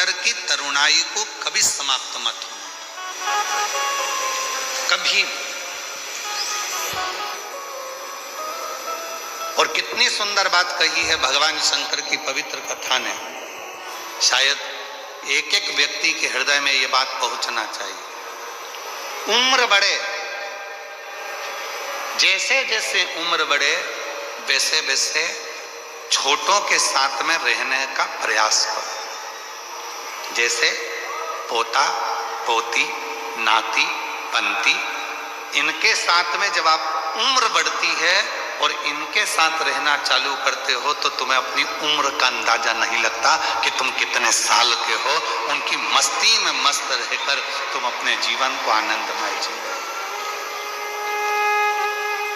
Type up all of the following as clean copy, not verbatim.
भीतर की तरुणाई को कभी समाप्त मत होने, कभी। और कितनी सुंदर बात कही है भगवान शंकर की पवित्र कथा ने। शायद एक एक व्यक्ति के हृदय में यह बात पहुंचना चाहिए। उम्र बढ़े, जैसे जैसे उम्र बढ़े वैसे वैसे छोटों के साथ में रहने का प्रयास करो। जैसे पोता पोती नाती पंती, इनके साथ में जब आप उम्र बढ़ती है और इनके साथ रहना चालू करते हो तो तुम्हें अपनी उम्र का अंदाजा नहीं लगता कि तुम कितने साल के हो। उनकी मस्ती में मस्त रहकर तुम अपने जीवन को आनंदमय जियो।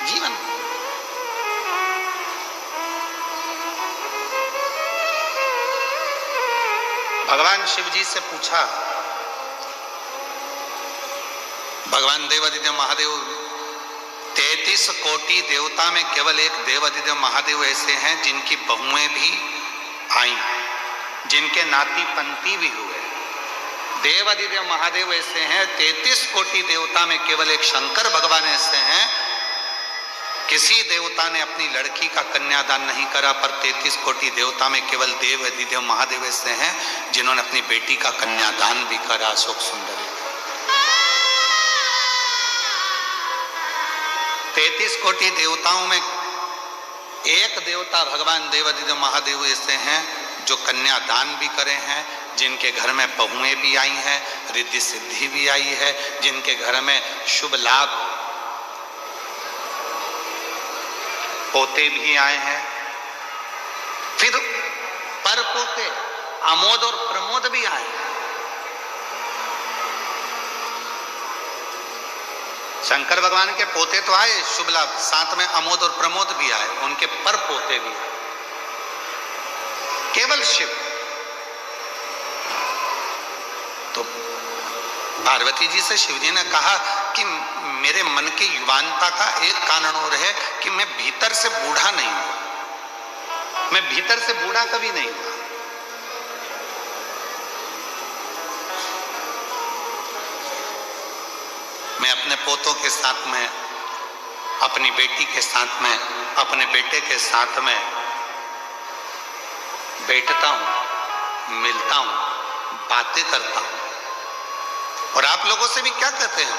जीवन भगवान शिव जी से पूछा, भगवान देवादिदेव महादेव 33 कोटि देवता में केवल एक देवादिदेव महादेव ऐसे हैं जिनकी बहुएं भी आई, जिनके नाती पंती भी हुए। देवादिदेव महादेव ऐसे हैं, 33 कोटि देवता में केवल एक शंकर भगवान ऐसे हैं। किसी देवता ने अपनी लड़की का कन्यादान नहीं करा, पर 33 कोटि देवता में केवल देवादिदेव महादेव ऐसे हैं जिन्होंने अपनी बेटी का कन्यादान भी करा। अशोक सुंदरी 33 कोटि देवताओं में एक देवता भगवान देवादिदेव महादेव ऐसे हैं जो कन्यादान भी करे हैं, जिनके घर में बहुएं भी आई हैं, रिद्धि सिद्धि भी आई है, जिनके घर में शुभ लाभ पोते भी आए हैं, फिर पर पोते आमोद और प्रमोद भी आए। शंकर भगवान के पोते तो आए शुभ लाभ, साथ में अमोद और प्रमोद भी आए, उनके पर पोते भी आए। केवल शिव तो पार्वती जी से शिव जी ने कहा कि मेरे मन की युवानता का एक कारण और है कि मैं भीतर से बूढ़ा नहीं हुआ, मैं भीतर से बूढ़ा कभी नहीं हुआ। मैं अपने पोतों के साथ में, अपनी बेटी के साथ में, अपने बेटे के साथ में बैठता हूं, मिलता हूं, बातें करता हूं। और आप लोगों से भी क्या कहते हैं,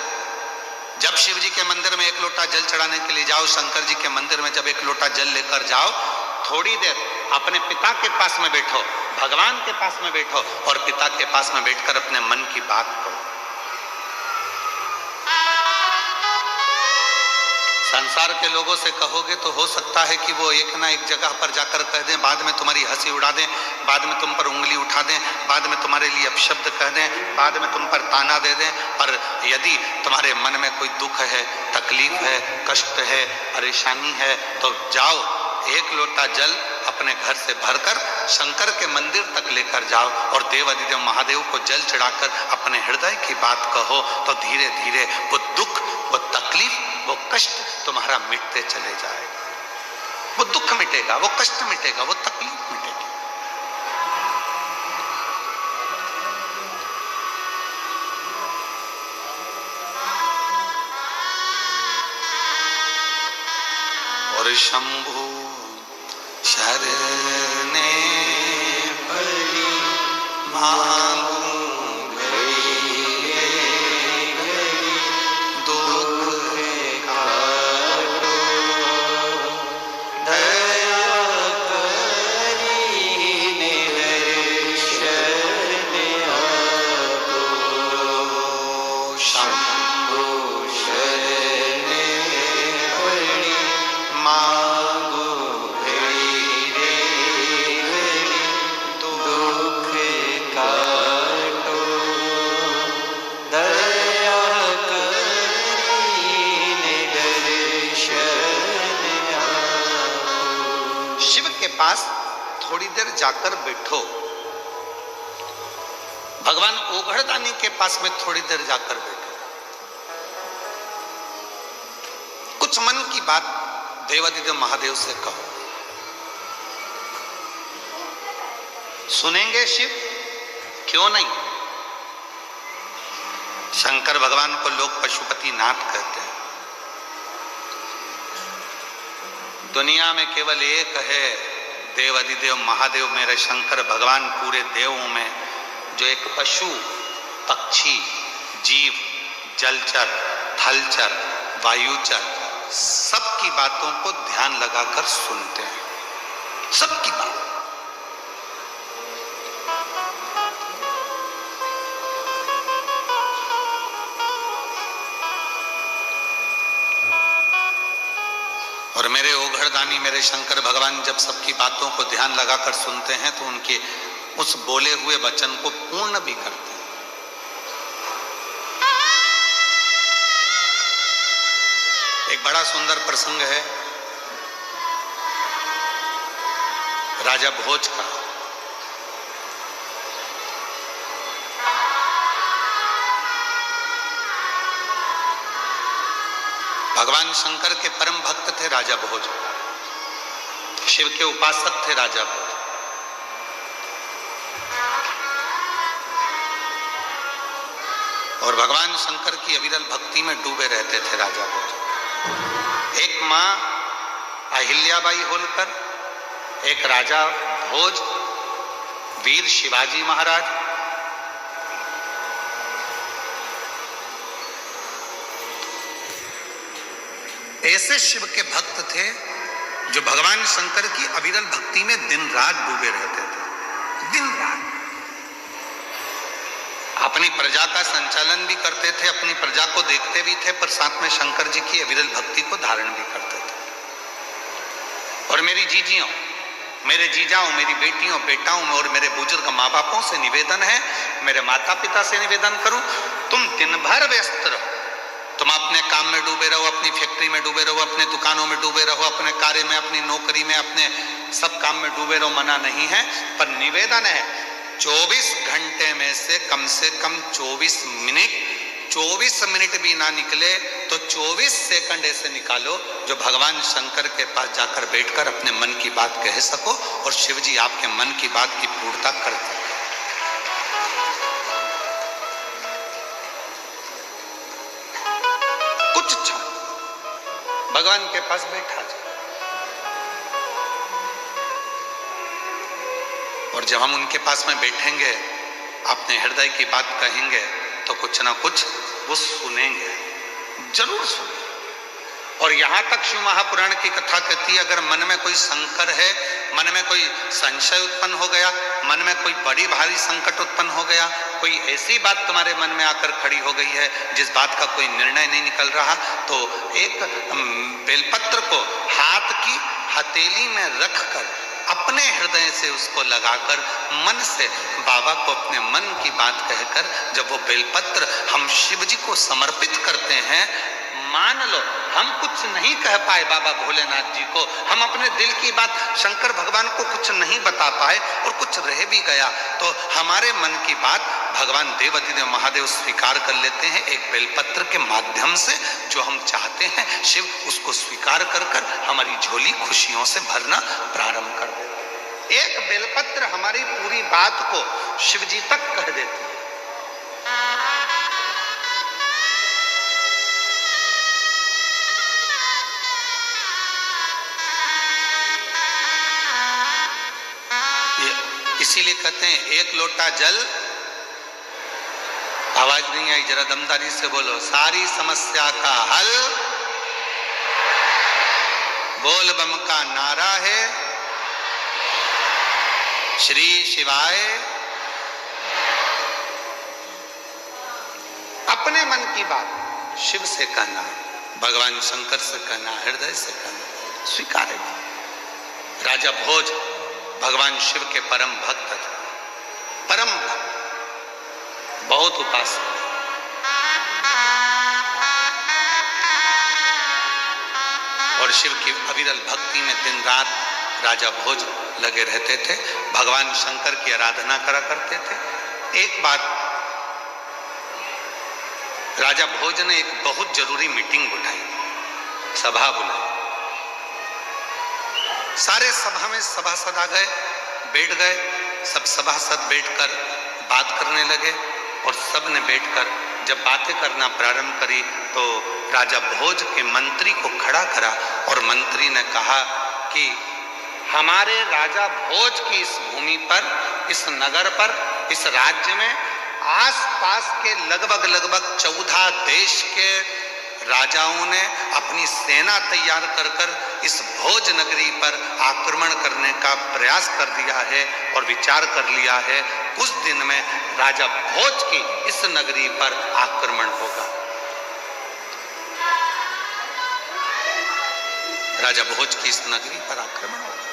जब शिव जी के मंदिर में एक लोटा जल चढ़ाने के लिए जाओ, शंकर जी के मंदिर में जब एक लोटा जल लेकर जाओ, थोड़ी देर अपने पिता के पास में बैठो, भगवान के पास में बैठो और पिता के पास में बैठकर अपने मन की बात करो। संसार के लोगों से कहोगे तो हो सकता है कि वो एक ना एक जगह पर जाकर कह दें, बाद में तुम्हारी हंसी उड़ा दें, बाद में तुम पर उंगली उठा दें, बाद में तुम्हारे लिए अपशब्द कह दें, बाद में तुम पर ताना दे दें। पर यदि तुम्हारे मन में कोई दुख है, तकलीफ है, कष्ट है, परेशानी है, तो जाओ एक लोटा जल अपने घर से भरकर शंकर के मंदिर तक लेकर जाओ और देवादिदेव महादेव को जल चढ़ाकर अपने हृदय की बात कहो, तो धीरे धीरे वो दुख, वो तकलीफ, वो कष्ट तुम्हारा मिटते चले जाएगा। वो दुख मिटेगा, वो कष्ट मिटेगा, वो तकलीफ मिटेगी। और शंभु शरणे पड़ी मांगू पास थोड़ी देर जाकर बैठो, भगवान ओघड़दानी के पास में थोड़ी देर जाकर बैठो, कुछ मन की बात देवादिदेव महादेव से कहो। सुनेंगे शिव? क्यों नहीं? शंकर भगवान को लोग पशुपति नाथ कहते हैं। दुनिया में केवल एक है देव अधिदेव महादेव मेरे शंकर भगवान पूरे देवों में, जो एक पशु, पक्षी, जीव, जलचर, थलचर, वायुचर सबकी बातों को ध्यान लगाकर सुनते हैं, सबकी बात। और मेरे ओघड़दानी मेरे शंकर भगवान जब सबकी बातों को ध्यान लगाकर सुनते हैं तो उनके उस बोले हुए वचन को पूर्ण भी करते हैं। एक बड़ा सुंदर प्रसंग है राजा भोज का। भगवान शंकर के परम भक्त थे राजा भोज, शिव के उपासक थे राजा भोज। और भगवान शंकर की अविरल भक्ति में डूबे रहते थे राजा भोज। एक मां अहिल्याबाई होलकर, एक राजा भोज, वीर शिवाजी महाराज, ऐसे शिव के भक्त थे जो भगवान शंकर की अविरल भक्ति में दिन रात डूबे रहते थे, दिन रात। अपनी प्रजा का संचालन भी करते थे, अपनी प्रजा को देखते भी थे, पर साथ में शंकर जी की अविरल भक्ति को धारण भी करते थे। और मेरी जीजियों, मेरे जीजाओं, मेरी बेटियों, बेटाओं में और मेरे बुजुर्ग माँ बापों से निवेदन है, मेरे माता पिता से निवेदन करूं, तुम दिन भर व्यस्त रहो, तुम अपने काम में डूबे रहो, अपनी फैक्ट्री में डूबे रहो, अपने दुकानों में डूबे रहो, अपने कार्य में, अपनी नौकरी में, अपने सब काम में डूबे रहो, मना नहीं है, पर निवेदन है 24 घंटे में से कम 24 मिनट भी ना निकले तो 24 सेकंड ऐसे निकालो जो भगवान शंकर के पास जाकर बैठकर अपने मन की बात कह सको और शिव जी आपके मन की बात की पूर्णता कर सके। कुछ क्षण भगवान के पास बैठा जाए, और जब हम उनके पास में बैठेंगे, अपने हृदय की बात कहेंगे, तो कुछ ना कुछ वो सुनेंगे, जरूर सुनेंगे। और यहां तक शिव महापुराण की कथा कहती है, अगर मन में कोई संकर है, मन में कोई संशय उत्पन्न हो गया, मन में कोई बड़ी भारी संकट उत्पन्न हो गया, कोई ऐसी बात तुम्हारे मन में आकर खड़ी हो गई है जिस बात का कोई निर्णय नहीं निकल रहा, तो एक बेलपत्र को हाथ की हथेली में रखकर अपने हृदय से उसको लगाकर मन से बाबा को अपने मन की बात कहकर जब वो बेलपत्र हम शिव जी को समर्पित करते हैं, मान लो हम कुछ नहीं कह पाए बाबा भोलेनाथ जी को, हम अपने दिल की बात शंकर भगवान को कुछ नहीं बता पाए और कुछ रह भी गया, तो हमारे मन की बात भगवान देव अधिदेव महादेव स्वीकार कर लेते हैं एक बेलपत्र के माध्यम से। जो हम चाहते हैं शिव उसको स्वीकार कर कर हमारी झोली खुशियों से भरना प्रारंभ कर देते हैं। एक बेलपत्र हमारी पूरी बात को शिव जी तक कह देते हैं। इसीलिए कहते हैं एक लोटा जल, आवाज नहीं आई, जरा दमदारी से बोलो, सारी समस्या का हल बोल बम का नारा है, श्री शिवाय। अपने मन की बात शिव से कहना, भगवान शंकर से कहना, हृदय से कहना, स्वीकार। राजा भोज भगवान शिव के परम भक्त थे, परम भक्त, बहुत उपासक। और शिव की अविरल भक्ति में दिन रात राजा भोज लगे रहते थे, भगवान शंकर की आराधना करा करते थे। एक बार राजा भोज ने एक बहुत जरूरी मीटिंग बुलाई, सभा बुलाई। सारे सभा में सभासद आ गए, बैठ गए, सब सभासद बैठकर बात करने लगे और सब ने बैठकर जब बातें करना प्रारंभ करी तो राजा भोज के मंत्री को खड़ा करा और मंत्री ने कहा कि हमारे राजा भोज की इस भूमि पर, इस नगर पर, इस राज्य में आसपास के लगभग 14 देश के राजाओं ने अपनी सेना तैयार कर इस भोज नगरी पर आक्रमण करने का प्रयास कर दिया है और विचार कर लिया है कुछ दिन में राजा भोज की इस नगरी पर आक्रमण होगा। राजा भोज की इस नगरी पर आक्रमण होगा।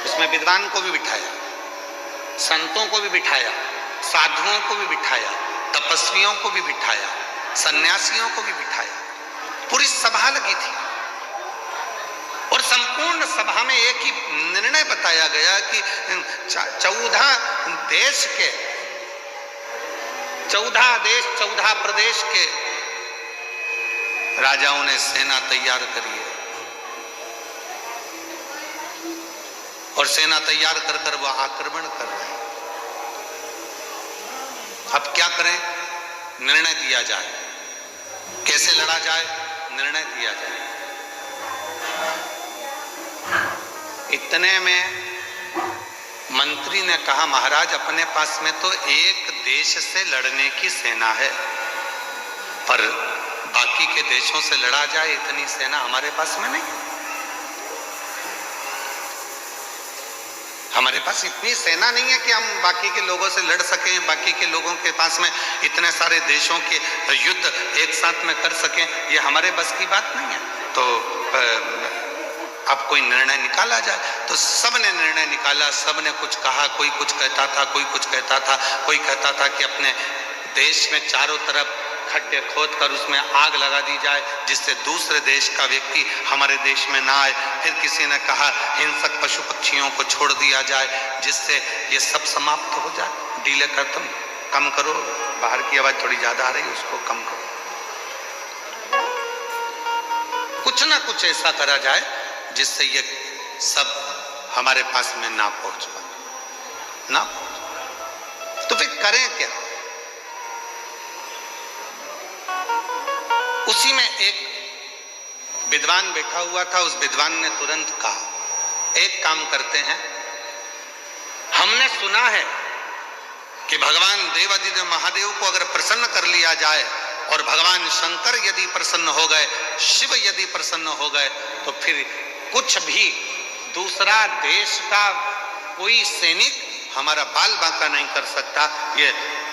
उसमें विद्वान को भी बिठाया, संतों को भी बिठाया, साधुओं को भी बिठाया, तपस्वियों को भी बिठाया, सन्यासियों को भी बिठाया। पूरी सभा लगी थी और संपूर्ण सभा में एक ही निर्णय बताया गया कि 14 देश के 14 देश 14 प्रदेश के राजाओं ने सेना तैयार करी है और सेना तैयार कर वो आक्रमण कर रहे हैं। अब क्या करें? निर्णय दिया जाए, कैसे लड़ा जाए, निर्णय दिया जाए। इतने में मंत्री ने कहा, महाराज अपने पास में तो एक देश से लड़ने की सेना है, पर बाकी के देशों से लड़ा जाए इतनी सेना हमारे पास में नहीं। हमारे पास इतनी सेना नहीं है कि हम बाकी के लोगों से लड़ सकें, बाकी के लोगों के पास में इतने सारे देशों के युद्ध एक साथ में कर सकें, ये हमारे बस की बात नहीं है। तो अब कोई निर्णय निकाला जाए। तो सब ने निर्णय निकाला, सब ने कुछ कहा, कोई कुछ कहता था, कोई कुछ कहता था। कोई कहता था कि अपने देश में चारों तरफ खड्डे खोद कर उसमें आग लगा दी जाए जिससे दूसरे देश का व्यक्ति हमारे देश में ना आए। फिर किसी ने कहा हिंसक पशु पक्षियों को छोड़ दिया जाए जिससे ये सब समाप्त हो जाए। डीले खत्म, कम करो, बाहर की आवाज थोड़ी ज्यादा आ रही है उसको कम करो। कुछ ना कुछ ऐसा करा जाए जिससे ये सब हमारे पास में ना पहुंच पाए, ना पहुंच। तो फिर करें क्या? उसी में एक विद्वान बैठा हुआ था। उस विद्वान ने तुरंत कहा, एक काम करते हैं, हमने सुना है कि भगवान देवादिदेव महादेव को अगर प्रसन्न कर लिया जाए और भगवान शंकर यदि प्रसन्न हो गए, शिव यदि प्रसन्न हो गए, तो फिर कुछ भी दूसरा देश का कोई सैनिक हमारा बाल बांका नहीं कर सकता। ये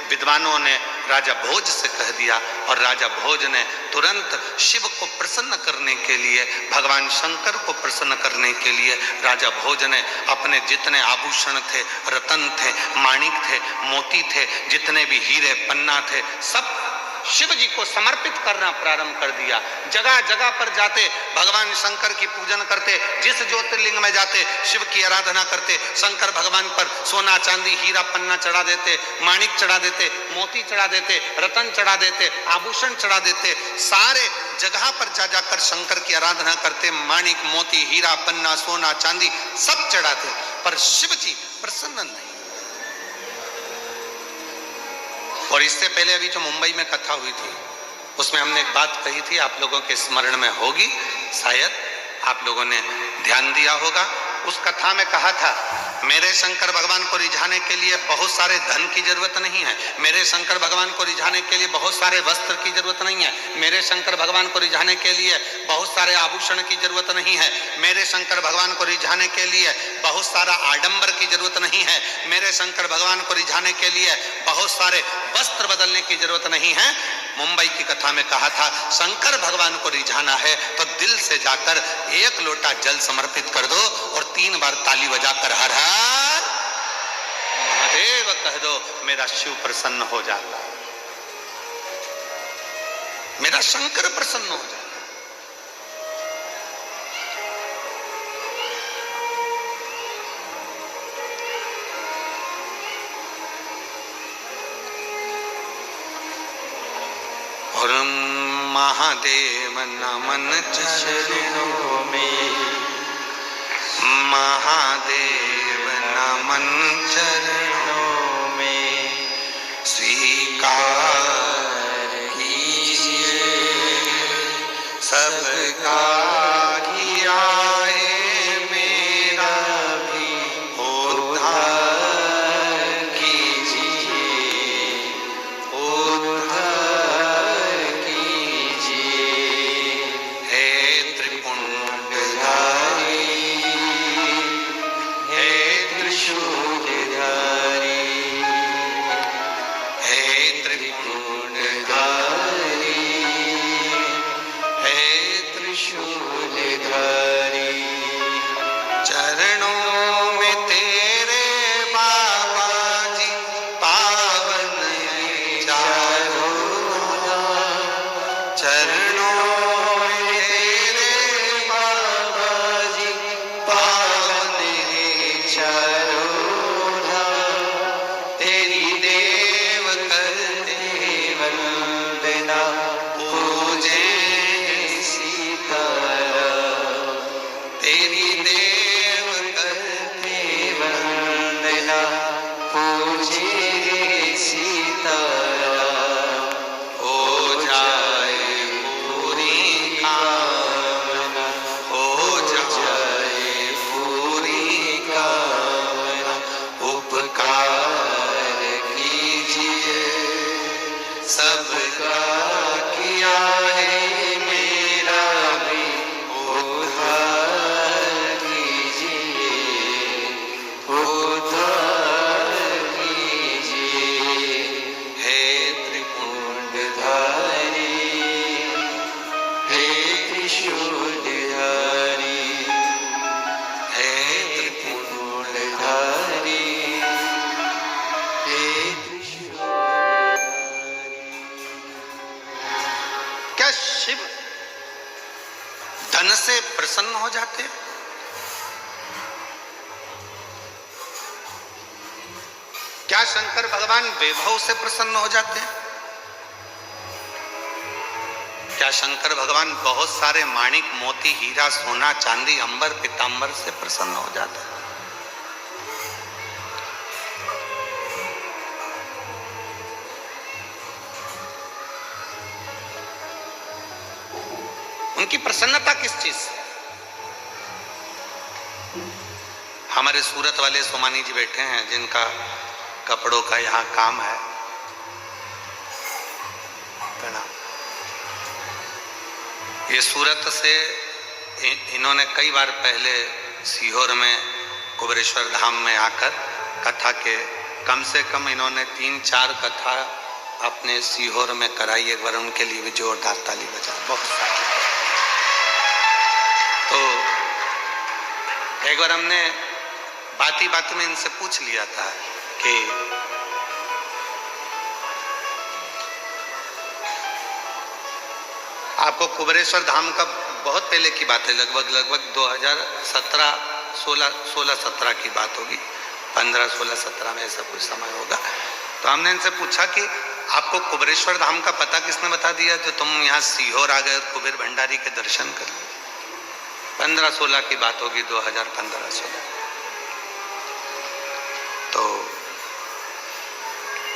विद्वानों ने राजा भोज से कह दिया और राजा भोज ने तुरंत शिव को प्रसन्न करने के लिए, भगवान शंकर को प्रसन्न करने के लिए राजा भोज ने अपने जितने आभूषण थे, रतन थे, माणिक थे, मोती थे, जितने भी हीरे पन्ना थे, सब शिव जी को समर्पित करना प्रारंभ कर दिया। जगह जगह पर जाते भगवान शंकर की पूजन करते, जिस ज्योतिर्लिंग में जाते शिव की आराधना करते, शंकर भगवान पर सोना चांदी हीरा पन्ना चढ़ा देते, माणिक चढ़ा देते, मोती चढ़ा देते, रतन चढ़ा देते, आभूषण चढ़ा देते। सारे जगह पर जा जाकर शंकर की आराधना करते, माणिक मोती हीरा पन्ना सोना चांदी सब चढ़ाते, पर शिव जी प्रसन्न नहीं। और इससे पहले अभी जो मुंबई में कथा हुई थी उसमें हमने एक बात कही थी, आप लोगों के स्मरण में होगी, शायद आप लोगों ने ध्यान दिया होगा। उस कथा में कहा था, मेरे शंकर भगवान को रिझाने के लिए बहुत सारे धन की जरूरत नहीं है, मेरे शंकर भगवान को रिझाने के लिए बहुत सारे वस्त्र की जरूरत नहीं है, मेरे शंकर भगवान को रिझाने के लिए बहुत सारे आभूषण की जरूरत नहीं है, मेरे शंकर भगवान को रिझाने के लिए बहुत सारा आडंबर की जरूरत नहीं है, मेरे शंकर भगवान को रिझाने के लिए बहुत सारे वस्त्र बदलने की जरूरत नहीं है। मुंबई की कथा में कहा था, शंकर भगवान को रिझाना है तो दिल से जाकर एक लोटा जल समर्पित कर दो और 3 बार ताली बजाकर हर हर महादेव कह दो, मेरा शिव प्रसन्न हो जाता है, मेरा शंकर प्रसन्न हो जाता है। और महादेव नमन चरणों में, महादेव मन चरणों में स्वीकार कीजिए। सबका किया है मेरा भी उद्धार कीजिए, उद्धार कीजिए। हे त्रिपुंडधारी, हे त्रिशूलधारी, हे त्रिपुंडधारी, हे त्रिशूलधारी। चरणों में तेरे बाबा जी पावन है चारों धाम। चरणों में तेरे बाबा जी पावन है चारों धाम। तेरी देव करते वंदना पूजे सीताराम। तेरी देव करते वंदना पूजे सीताराम। हो जाए पूरी कामना, हो जाए पूरी कामना। उपकार कीजिए, सबका किया है मेरा भी उद्धार कीजिए, उद्धार कीजिए। हे त्रिपुंडधारी, हे त्रिशूलधारी, हे त्रिपुंडधारी, हे त्रिशूलधारी। क्या शिव धन से प्रसन्न हो जाते हैं? क्या शंकर भगवान वैभव से प्रसन्न हो जाते हैं? क्या शंकर भगवान बहुत सारे माणिक मोती हीरा सोना चांदी अंबर पीतांबर से प्रसन्न हो जाते हैं? उनकी प्रसन्नता किस चीज से? हमारे सूरत वाले सोमानी जी बैठे हैं जिनका कपड़ों का यहाँ काम है। प्रणाम। ये सूरत से इन्होंने कई बार पहले सीहोर में कुबेरेश्वर धाम में आकर कथा के कम से कम इन्होंने 3-4 कथा अपने सीहोर में कराई। एक बार उनके लिए भी जोरदार ताली बजा। बहुत सारी। तो एक बार हमने बाती बात में इनसे पूछ लिया था कि आपको कुबेरेश्वर धाम का बहुत पहले की बात है, लगभग 2017 की बात होगी, 15-16-17 में ऐसा कुछ समय होगा। तो हमने इनसे पूछा कि आपको कुबेरेश्वर धाम का पता किसने बता दिया जो तुम यहाँ सीहोर आ गए और कुबेर भंडारी के दर्शन कर लिए? 15-16 की बात होगी, 2015-16। तो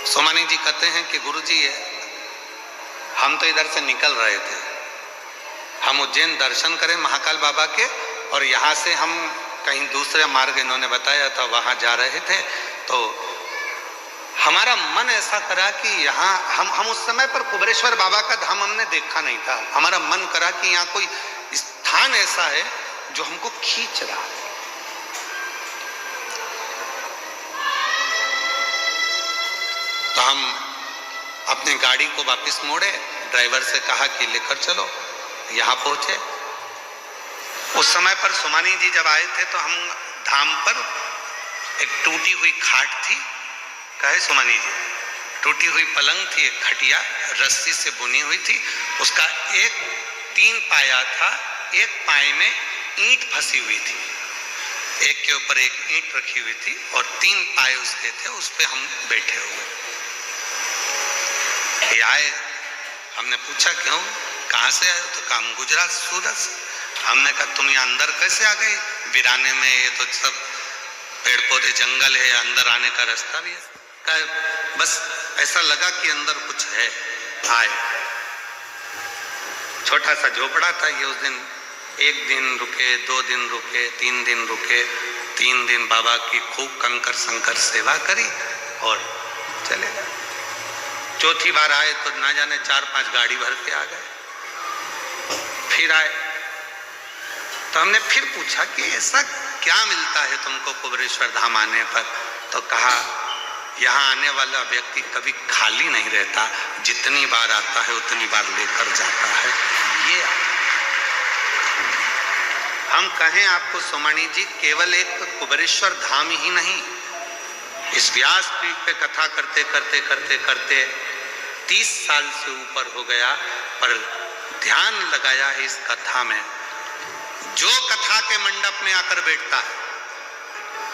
सोमानी जी कहते हैं कि गुरुजी हम तो इधर से निकल रहे थे, हम उज्जैन दर्शन करें महाकाल बाबा के, और यहाँ से हम कहीं दूसरे मार्ग इन्होंने बताया था वहाँ जा रहे थे। तो हमारा मन ऐसा करा कि यहाँ हम उस समय पर कुबेरेश्वर बाबा का धाम हमने देखा नहीं था। हमारा मन करा कि यहाँ कोई स्थान ऐसा है जो हमको खींच रहा है। तो हम अपनी गाड़ी को वापस मोड़े, ड्राइवर से कहा कि लेकर चलो। यहाँ पहुंचे। उस समय पर सोमानी जी जब आए थे तो हम धाम पर एक टूटी हुई खाट थी, कहे सोमानी जी, टूटी हुई पलंग थी, एक खटिया रस्सी से बुनी हुई थी, उसका एक 3 पाया था, एक पाए में ईंट फंसी हुई थी, एक के ऊपर एक ईंट रखी हुई थी और 3 पाए उसके थे, उस पे हम बैठे हुए। ये आए, हमने पूछा क्यों, कहाँ से आए? तो कहा हम गुजरात सूरत से। हमने कहा तुम यहाँ अंदर कैसे आ गई वीराने में? ये तो सब पेड़ पौधे जंगल है, अंदर आने का रास्ता भी है। बस ऐसा लगा कि अंदर कुछ है, आए। छोटा सा झोपड़ा था ये। उस दिन 1 दिन रुके, 2 दिन रुके, 3 दिन रुके। 3 दिन बाबा की खूब कंकर संकर सेवा करी और चले गए। चौथी बार आए तो ना जाने 4-5 गाड़ी भर के आ गए। फिर आए तो हमने फिर पूछा कि ऐसा क्या मिलता है तुमको कुबेरेश्वर धाम आने पर? तो कहा यहाँ आने वाला व्यक्ति कभी खाली नहीं रहता, जितनी बार आता है उतनी बार लेकर जाता है। ये हम कहें आपको सोमानी जी, केवल एक कुबेरेश्वर धाम ही नहीं, इस व्यासपीठ पे कथा करते करते करते करते 30 साल से ऊपर हो गया, पर ध्यान लगाया है इस कथा में। जो कथा के मंडप में आकर बैठता है,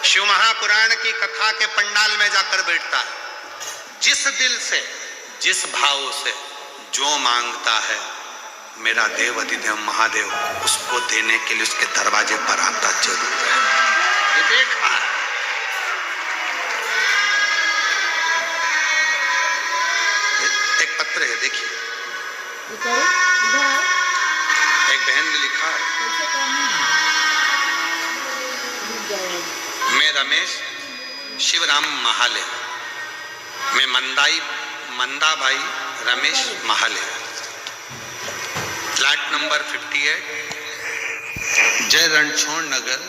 शिव महापुराण की कथा के पंडाल में जाकर बैठता है, जिस दिल से, जिस भाव से जो मांगता है, मेरा देव अधिदेव महादेव उसको देने के लिए उसके दरवाजे पर आता जरूर है। ये देखा है। एक पत्र है, देखिए, एक बहन ने लिखा है, मैं रमेश शिवराम महाले, मैं मंदाबाई रमेश महाले, फ्लैट नंबर 58, जय रणछोड़ नगर,